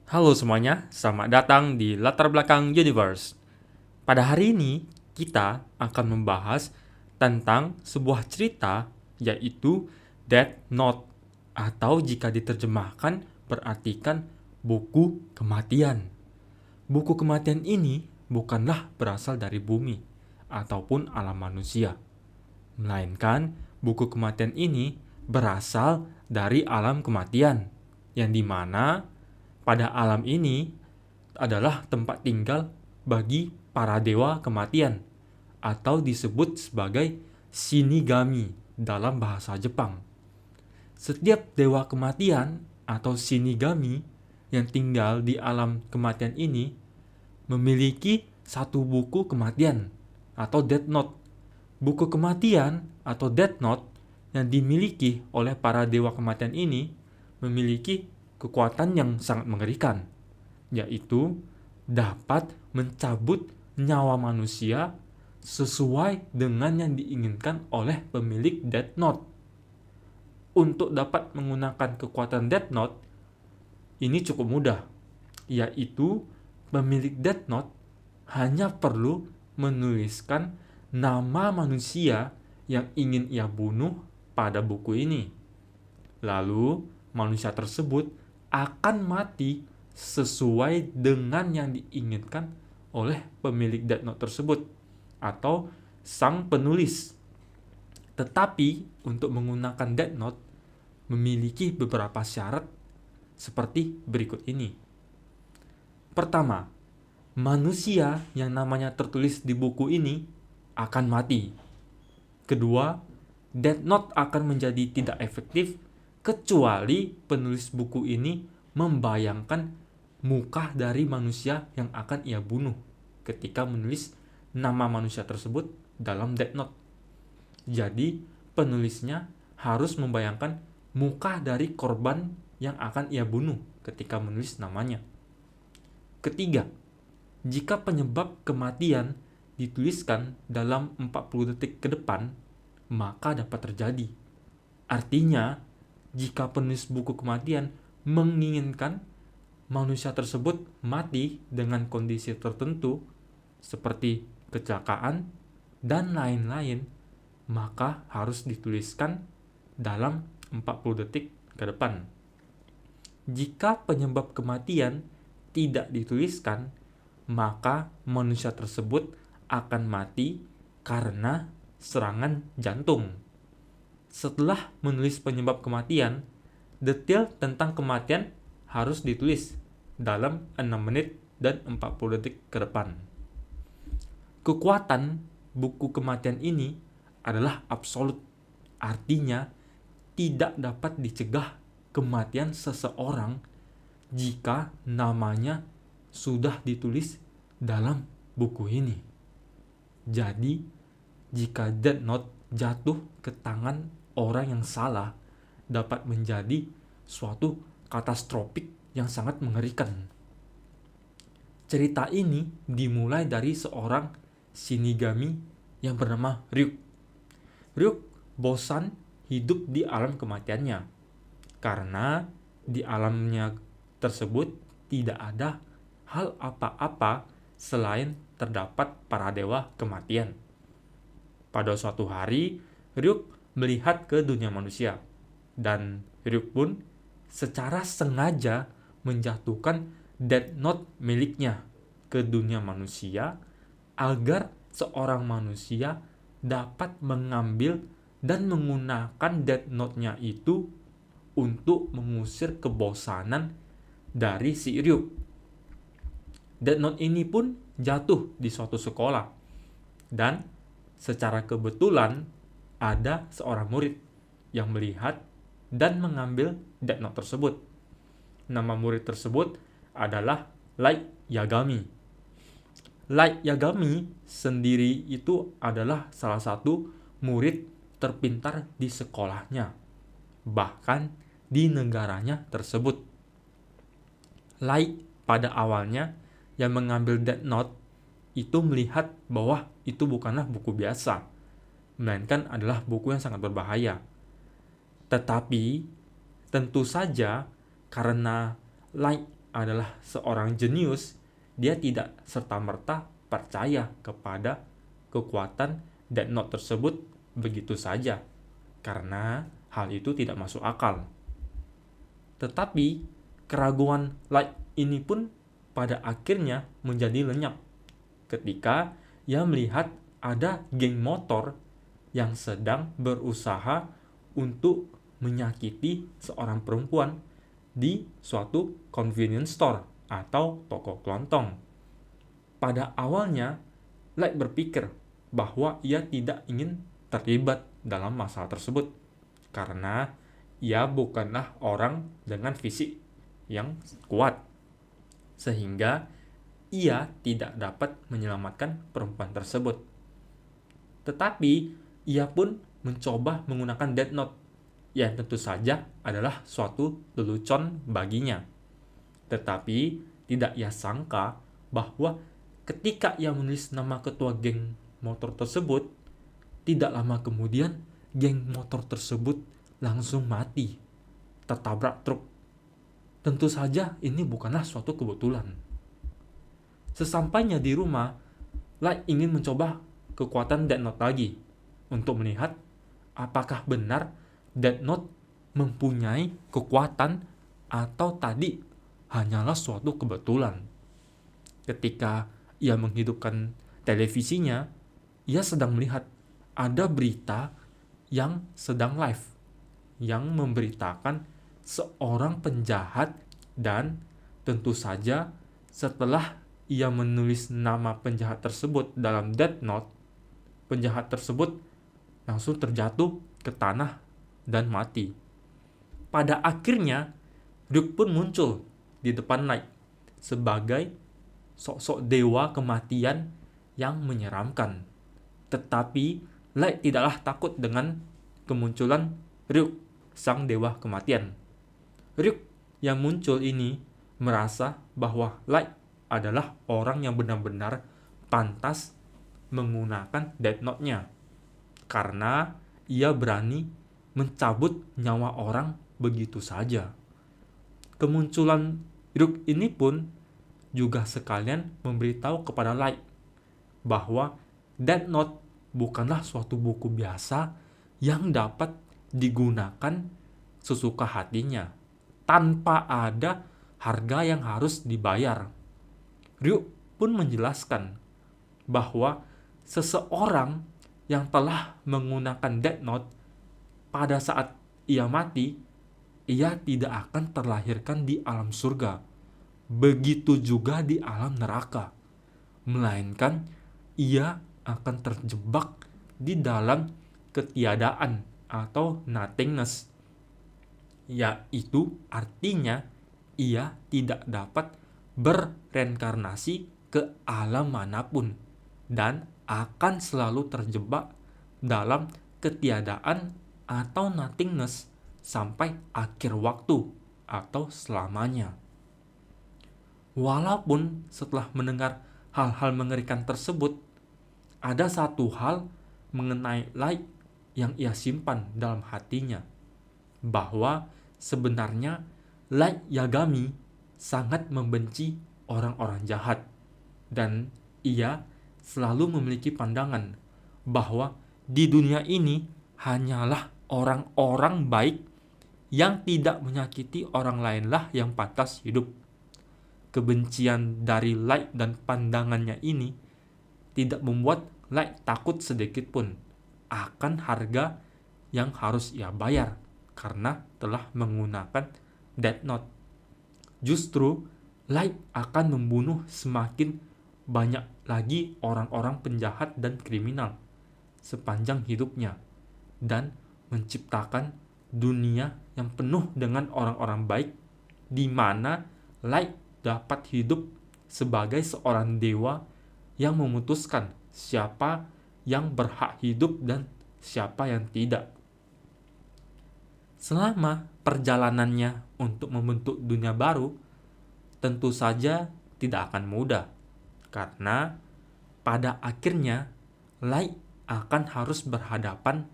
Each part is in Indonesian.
Halo semuanya, selamat datang di Latar Belakang Universe. Pada hari ini, kita akan membahas tentang sebuah cerita, yaitu Death Note, atau jika diterjemahkan berartikan buku kematian. Buku kematian ini bukanlah berasal dari bumi ataupun alam manusia, melainkan buku kematian ini berasal dari alam kematian, yang dimana pada alam ini adalah tempat tinggal bagi para dewa kematian, atau disebut sebagai Shinigami dalam bahasa Jepang. Setiap dewa kematian atau Shinigami yang tinggal di alam kematian ini memiliki satu buku kematian atau Death Note. Buku kematian atau Death Note yang dimiliki oleh para dewa kematian ini memiliki kekuatan yang sangat mengerikan, yaitu dapat mencabut nyawa manusia sesuai dengan yang diinginkan oleh pemilik Death Note. Untuk dapat menggunakan kekuatan Death Note, ini cukup mudah, yaitu pemilik Death Note hanya perlu menuliskan nama manusia yang ingin ia bunuh pada buku ini. Lalu, manusia tersebut akan mati sesuai dengan yang diinginkan oleh pemilik Death Note tersebut atau sang penulis. Tetapi untuk menggunakan Death Note memiliki beberapa syarat seperti berikut ini. Pertama, manusia yang namanya tertulis di buku ini akan mati. Kedua, Death Note akan menjadi tidak efektif kecuali penulis buku ini membayangkan muka dari manusia yang akan ia bunuh ketika menulis nama manusia tersebut dalam Death Note. Jadi, penulisnya harus membayangkan muka dari korban yang akan ia bunuh ketika menulis namanya. Ketiga, jika penyebab kematian dituliskan dalam 40 detik ke depan, maka dapat terjadi. Artinya, jika penulis buku kematian menginginkan manusia tersebut mati dengan kondisi tertentu seperti kecelakaan dan lain-lain, maka harus dituliskan dalam 40 detik ke depan. Jika penyebab kematian tidak dituliskan, maka manusia tersebut akan mati karena serangan jantung. Setelah menulis penyebab kematian, detail tentang kematian harus ditulis dalam 6 menit dan 40 detik ke depan. Kekuatan buku kematian ini adalah absolut, artinya tidak dapat dicegah kematian seseorang jika namanya sudah ditulis dalam buku ini. Jadi, jika Death Note jatuh ke tangan orang yang salah, dapat menjadi suatu katastrofik yang sangat mengerikan. Cerita ini dimulai dari seorang Shinigami yang bernama Ryuk. Ryuk bosan hidup di alam kematiannya karena di alamnya tersebut tidak ada hal apa-apa selain terdapat para dewa kematian. Pada suatu hari, Ryuk melihat ke dunia manusia, dan Ryuk pun secara sengaja menjatuhkan Death Note miliknya ke dunia manusia agar seorang manusia dapat mengambil dan menggunakan Death Note-nya itu untuk mengusir kebosanan dari si Ryuk. Death Note ini pun jatuh di suatu sekolah, dan secara kebetulan ada seorang murid yang melihat dan mengambil Death Note tersebut. Nama murid tersebut adalah Light Yagami. Light Yagami sendiri itu adalah salah satu murid terpintar di sekolahnya, bahkan di negaranya tersebut. Light pada awalnya yang mengambil Death Note itu melihat bahwa itu bukanlah buku biasa, melainkan adalah buku yang sangat berbahaya. Tetapi tentu saja karena Light adalah seorang jenius, dia tidak serta-merta percaya kepada kekuatan Death Note tersebut begitu saja, karena hal itu tidak masuk akal. Tetapi keraguan Light ini pun pada akhirnya menjadi lenyap ketika ia melihat ada geng motor yang sedang berusaha untuk menyakiti seorang perempuan di suatu convenience store atau toko kelontong. Pada awalnya, Light berpikir bahwa ia tidak ingin terlibat dalam masalah tersebut karena ia bukanlah orang dengan fisik yang kuat, sehingga ia tidak dapat menyelamatkan perempuan tersebut. Tetapi ia pun mencoba menggunakan Death Note yang tentu saja adalah suatu lelucon baginya. Tetapi tidak ia sangka bahwa ketika ia menulis nama ketua geng motor tersebut, tidak lama kemudian geng motor tersebut langsung mati, tertabrak truk. Tentu saja ini bukanlah suatu kebetulan. Sesampainya di rumah, Light ingin mencoba kekuatan Death Note lagi untuk melihat apakah benar Death Note mempunyai kekuatan atau tadi hanyalah suatu kebetulan. Ketika ia menghidupkan televisinya, ia sedang melihat ada berita yang sedang live yang memberitakan seorang penjahat, dan tentu saja setelah ia menulis nama penjahat tersebut dalam Death Note, penjahat tersebut langsung terjatuh ke tanah dan mati. Pada akhirnya, Ryuk pun muncul di depan Light sebagai sosok dewa kematian yang menyeramkan. Tetapi Light tidaklah takut dengan kemunculan Ryuk, sang dewa kematian. Ryuk yang muncul ini merasa bahwa Light adalah orang yang benar-benar pantas menggunakan Death Note-nya, karena ia berani mencabut nyawa orang begitu saja. Kemunculan Ryuk ini pun juga sekalian memberitahu kepada Light bahwa Death Note bukanlah suatu buku biasa yang dapat digunakan sesuka hatinya tanpa ada harga yang harus dibayar. Ryuk pun menjelaskan bahwa seseorang yang telah menggunakan Death Note pada saat ia mati, ia tidak akan terlahirkan di alam surga, begitu juga di alam neraka, melainkan ia akan terjebak di dalam ketiadaan atau nothingness, yaitu artinya ia tidak dapat berreinkarnasi ke alam manapun dan akan selalu terjebak dalam ketiadaan atau nothingness sampai akhir waktu atau selamanya. Walaupun setelah mendengar hal-hal mengerikan tersebut, ada satu hal mengenai Light yang ia simpan dalam hatinya, bahwa sebenarnya Light Yagami sangat membenci orang-orang jahat, dan ia selalu memiliki pandangan bahwa di dunia ini hanyalah orang-orang baik yang tidak menyakiti orang lainlah yang pantas hidup. Kebencian dari Light dan pandangannya ini tidak membuat Light takut sedikit pun akan harga yang harus ia bayar karena telah menggunakan Death Note. Justru Light akan membunuh semakin banyak lagi orang-orang penjahat dan kriminal sepanjang hidupnya, dan menciptakan dunia yang penuh dengan orang-orang baik, di mana Light dapat hidup sebagai seorang dewa yang memutuskan siapa yang berhak hidup dan siapa yang tidak. Selama perjalanannya untuk membentuk dunia baru, tentu saja tidak akan mudah, karena pada akhirnya Light akan harus berhadapan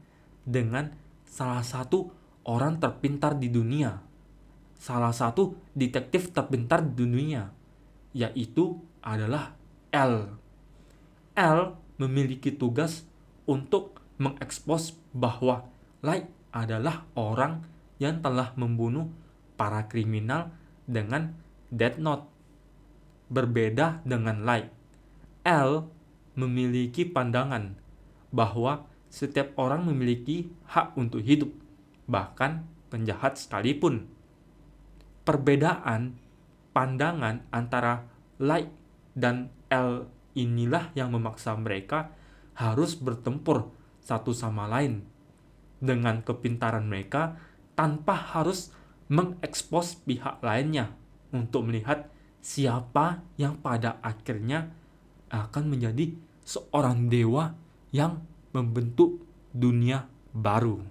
dengan salah satu orang terpintar di dunia, salah satu detektif terpintar di dunia, yaitu adalah L. L memiliki tugas untuk mengekspos bahwa Light adalah orang yang telah membunuh para kriminal dengan Death Note. Berbeda dengan Light, L memiliki pandangan bahwa setiap orang memiliki hak untuk hidup, bahkan penjahat sekalipun. Perbedaan pandangan antara Light dan L inilah yang memaksa mereka harus bertempur satu sama lain dengan kepintaran mereka tanpa harus mengekspos pihak lainnya untuk melihat siapa yang pada akhirnya akan menjadi seorang dewa yang membentuk dunia baru.